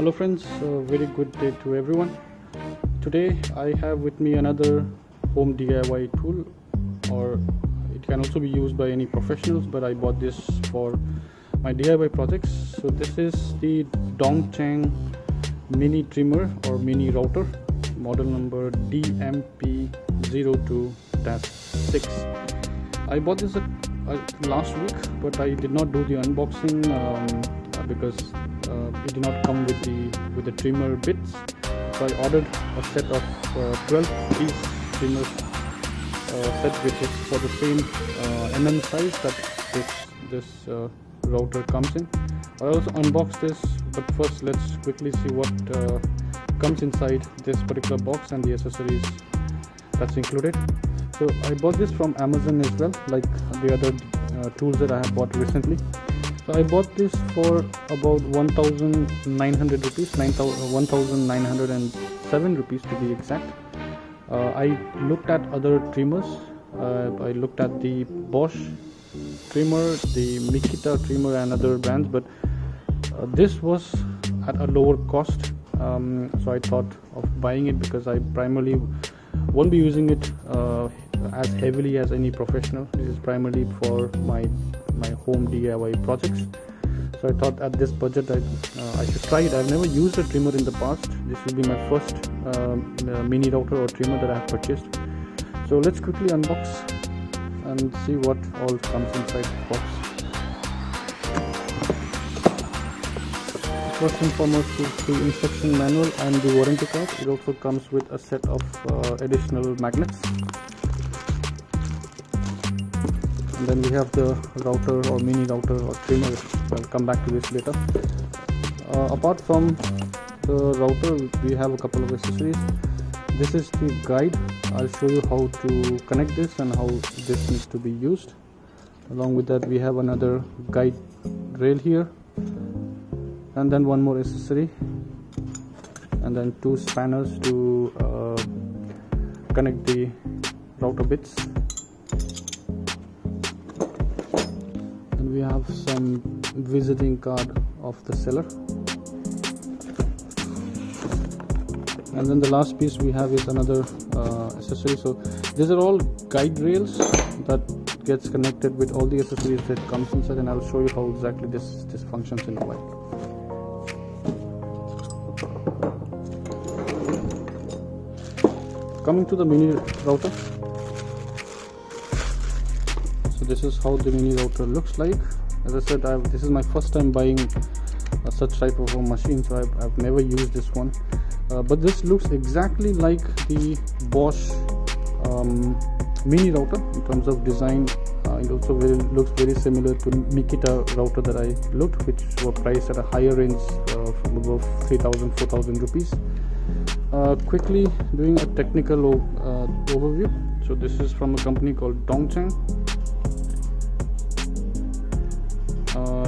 Hello friends, very good day to everyone. Today I have with me another home DIY tool, or it can also be used by any professionals, but I bought this for my DIY projects. So this is the Dongcheng mini trimmer or mini router, model number DMP02-6. I bought this last week, but I did not do the unboxing because it did not come with the trimmer bits. So I ordered a set of 12 piece trimmer set, which is for the same mm size that this router comes in. I also unboxed this, but first let's quickly see what comes inside this particular box and the accessories that's included. So I bought this from Amazon as well, like the other tools that I have bought recently. So I bought this for about 1,900 rupees, 1,907 rupees to be exact. I looked at other trimmers. I looked at the Bosch trimmer, the Mikita trimmer and other brands, but this was at a lower cost. So I thought of buying it because I primarily won't be using it as heavily as any professional. This is primarily for my home DIY projects. So I thought at this budget I should try it. I've never used a trimmer in the past. This will be my first mini router or trimmer that I have purchased. So let's quickly unbox and see what all comes inside the box. First and foremost is the instruction manual and the warranty card. It also comes with a set of additional magnets. And then we have the router or mini router or trimmer. I'll come back to this later. Apart from the router, we have a couple of accessories. This is the guide. I'll show you how to connect this and how this needs to be used. Along with that, we have another guide rail here, and then one more accessory, and then two spanners to connect the router bits. And we have some visiting card of the seller. And then the last piece we have is another accessory. So these are all guide rails that gets connected with all the accessories that comes inside, and I'll show you how exactly this functions in a while. Coming to the mini router, so this is how the mini router looks like. As I said, this is my first time buying such type of a machine, so I've never used this one. But this looks exactly like the Bosch mini router in terms of design. It also looks very similar to Mikita router that I looked, which were priced at a higher range from above 3,000 to 4,000 rupees. Quickly doing a technical overview. So this is from a company called Dongcheng.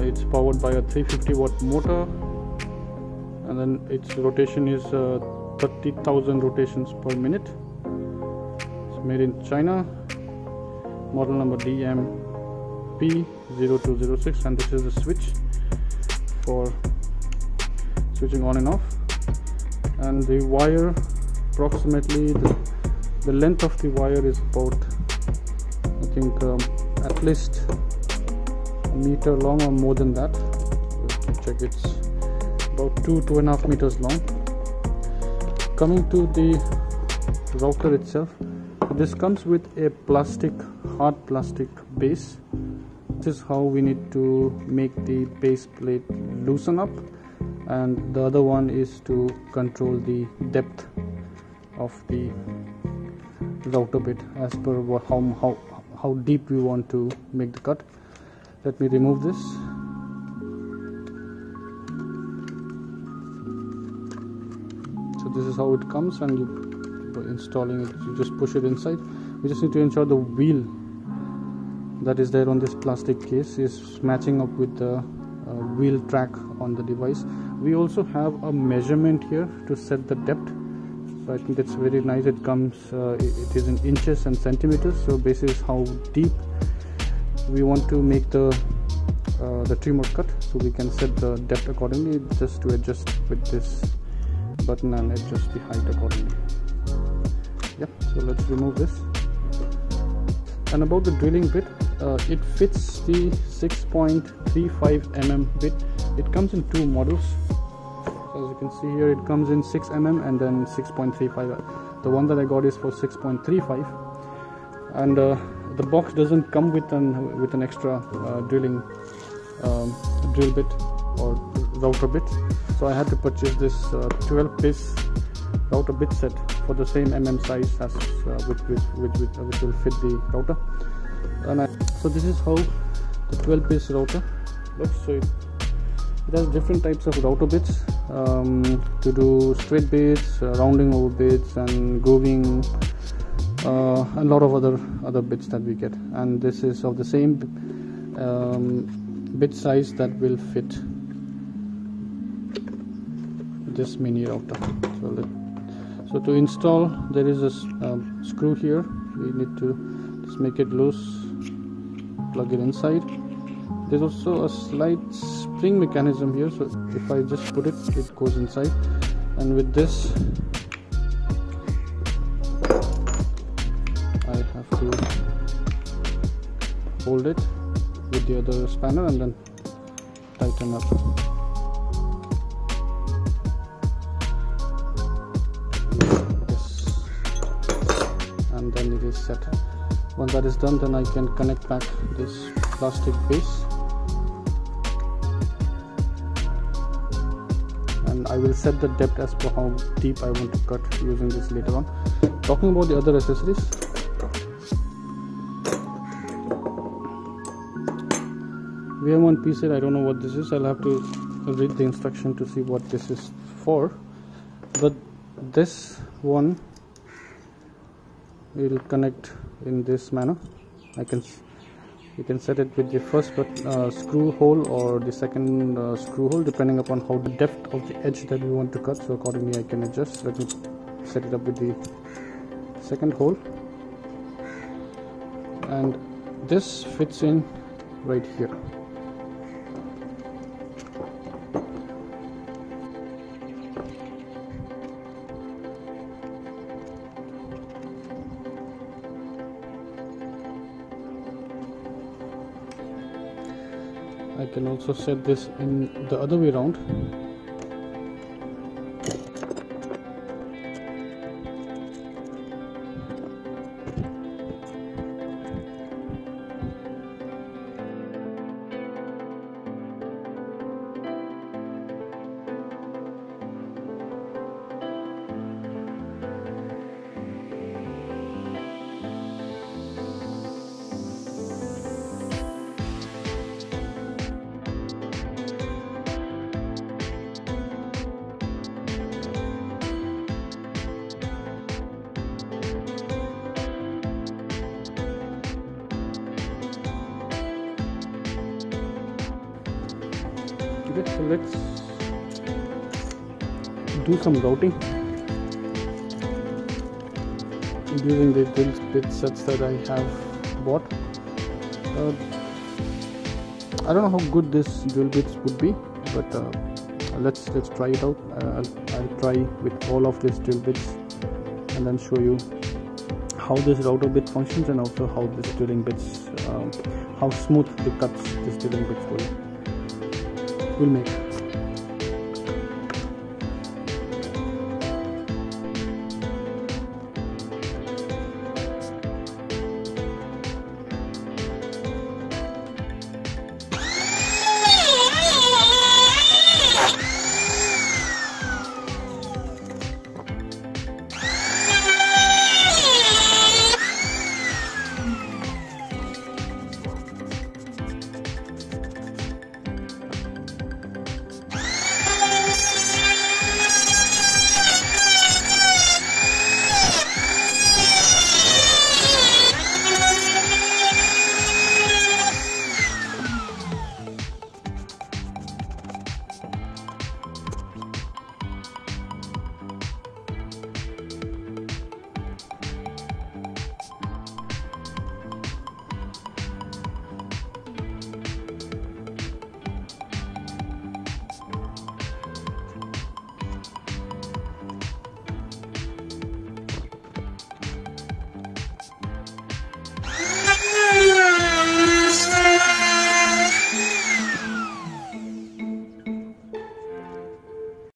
It's powered by a 350 watt motor, and then its rotation is 30,000 rotations per minute. It's made in China, model number DMP02-06, and this is the switch for switching on and off. And the wire, approximately the length of the wire is about, I think, at least a meter long or more than that. Let me check. It's about 2.5 meters long. Coming to the router itself, this comes with a hard plastic base. This is how we need to make the base plate loosen up, and the other one is to control the depth of the router bit as per how deep we want to make the cut. Let me remove this. So this is how it comes, and you installing it, you just push it inside. We just need to ensure the wheel that is there on this plastic case is matching up with the wheel track on the device. We also have a measurement here to set the depth, so I think that's very nice. It comes it is in inches and centimeters, so basically how deep we want to make the the trim or cut, so we can set the depth accordingly, just to adjust with this button and adjust the height accordingly. Yep, so let's remove this. And about the drilling bit, it fits the 6.35 mm bit. It comes in two models. So as you can see here, it comes in 6 mm and then 6.35. The one that I got is for 6.35, and the box doesn't come with an extra drill bit or router bit, so I had to purchase this 12-piece router bit set for the same size as which will fit the router. So this is how the 12-piece router looks. So it has different types of router bits to do straight bits, rounding over bits, and grooving, a lot of other bits that we get, and this is of the same bit size that will fit this mini router. So to install, there is a screw here. We need to just make it loose, plug it inside. There's also a slight spring mechanism here, so if I just put it, it goes inside, and with this I have to hold it with the other spanner and then tighten up. Yes. And then it is set. Once that is done, then I can connect back this plastic base, and I will set the depth as per how deep I want to cut using this later on. Talking about the other accessories, we have one piece here. I don't know what this is. I'll have to read the instruction to see what this is for, but this one will connect in this manner. You can set it with the first screw hole or the second screw hole, depending upon how the depth of the edge that we want to cut. So accordingly I can adjust. Let me set it up with the second hole, and this fits in right here. I can also set this in the other way around. Okay, so let's do some routing using the drill bit sets that I have bought. I don't know how good this drill bits would be, but let's try it out. I'll try with all of these drill bits and then show you how this router bit functions, and also how this drilling bits, how smooth the cuts this drilling bits will make.